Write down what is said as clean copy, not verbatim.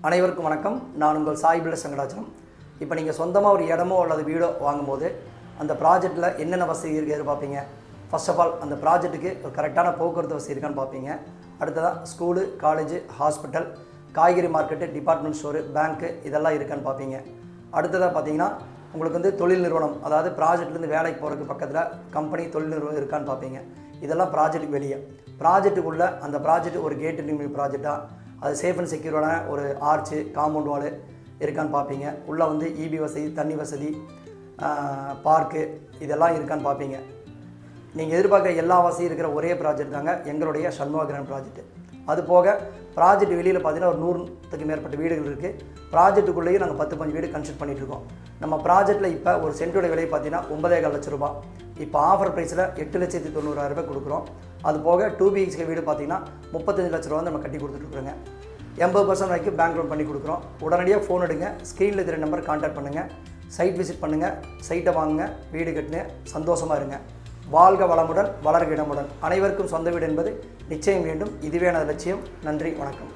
அனைவருக்கும் வணக்கம். நான் உங்கள் சாய் பில்டர்ஸ் வெங்கடாச்சலம். இப்போ நீங்கள் சொந்தமாக ஒரு இடமோ அல்லது வீடோ வாங்கும்போது அந்த ப்ராஜெக்ட்டில் என்னென்ன வசதி இருக்குது எதிர்பார்ப்பீங்க. ஃபர்ஸ்ட் ஆஃப் ஆல் அந்த ப்ராஜெக்ட்டுக்கு ஒரு கரெக்டான போக்குவரத்து வசதி இருக்கான்னு பார்ப்பீங்க. அடுத்ததாக ஸ்கூலு, காலேஜு, ஹாஸ்பிட்டல், காய்கறி மார்க்கெட்டு, டிபார்ட்மெண்ட் ஸ்டோரு, பேங்க்கு இதெல்லாம் இருக்கான்னு பார்ப்பீங்க. அடுத்ததாக பார்த்தீங்கன்னா உங்களுக்கு வந்து தொழில் நிறுவனம், அதாவது ப்ராஜெக்ட்லேருந்து வேலைக்கு போகிறதுக்கு பக்கத்தில் கம்பெனி, தொழில் நிறுவனம் இருக்கான்னு பார்ப்பீங்க. இதெல்லாம் ப்ராஜெக்ட்டுக்கு வெளியே. ப்ராஜெக்ட்டுக்குள்ளே அந்த ப்ராஜெக்ட் ஒரு கேட்டு ப்ராஜெக்டாக, அது சேஃப் அண்ட் செக்யூரான ஒரு ஆர்ச்சு, காம்பவுண்ட் வாலு இருக்கான்னு பார்ப்பீங்க. உள்ளே வந்து இபி வசதி, தண்ணி வசதி, பார்க்கு இதெல்லாம் இருக்கான்னு பார்ப்பீங்க. நீங்கள் எதிர்பார்க்குற எல்லா வசதியும் இருக்கிற ஒரே ப்ராஜெக்ட் தாங்க எங்களுடைய சண்முகா கிராண்ட் ப்ராஜெக்ட். அது போக ப்ராஜெக்ட் வெளியில் பார்த்தீங்கன்னா ஒரு 100க்கு மேற்பட்ட வீடுகள் இருக்குது. ப்ராஜெக்ட்டுக்குள்ளேயும் நாங்கள் 10-15 வீடு கன்ஸ்ட்ரக்ட் பண்ணிகிட்ருக்கோம். நம்ம ப்ராஜெக்ட்டில் இப்போ ஒரு சென்ட்டோட விலை பார்த்தீங்கன்னா 9,4 லட்ச ரூபா. இப்போ ஆஃபர் ப்ரைஸில் 8,90,000 ரூபாய் கொடுக்குறோம். அது போக 2 BHK வீடு பார்த்தீங்கன்னா 35 லட்ச ரூபா வந்து நம்ம கட்டி கொடுத்துட்ருக்குறோங்க. 80% வரைக்கும் பேங்க் லோன் பண்ணி கொடுக்குறோம். உடனடியாக ஃபோன் எடுங்க, ஸ்க்ரீனில் இருக்கிற நம்பர் கான்டாக்ட் பண்ணுங்கள், சைட் விசிட் பண்ணுங்கள், சைட்டை வாங்குங்க, வீடு கட்டுங்க, சந்தோஷமாக இருங்க. வாழ்க வளமுடன், வளர்க இடமுடன். அனைவருக்கும் சொந்த வீடு என்பது நிச்சயம் வேண்டும். இதுவே எனது லட்சியம். நன்றி, வணக்கம்.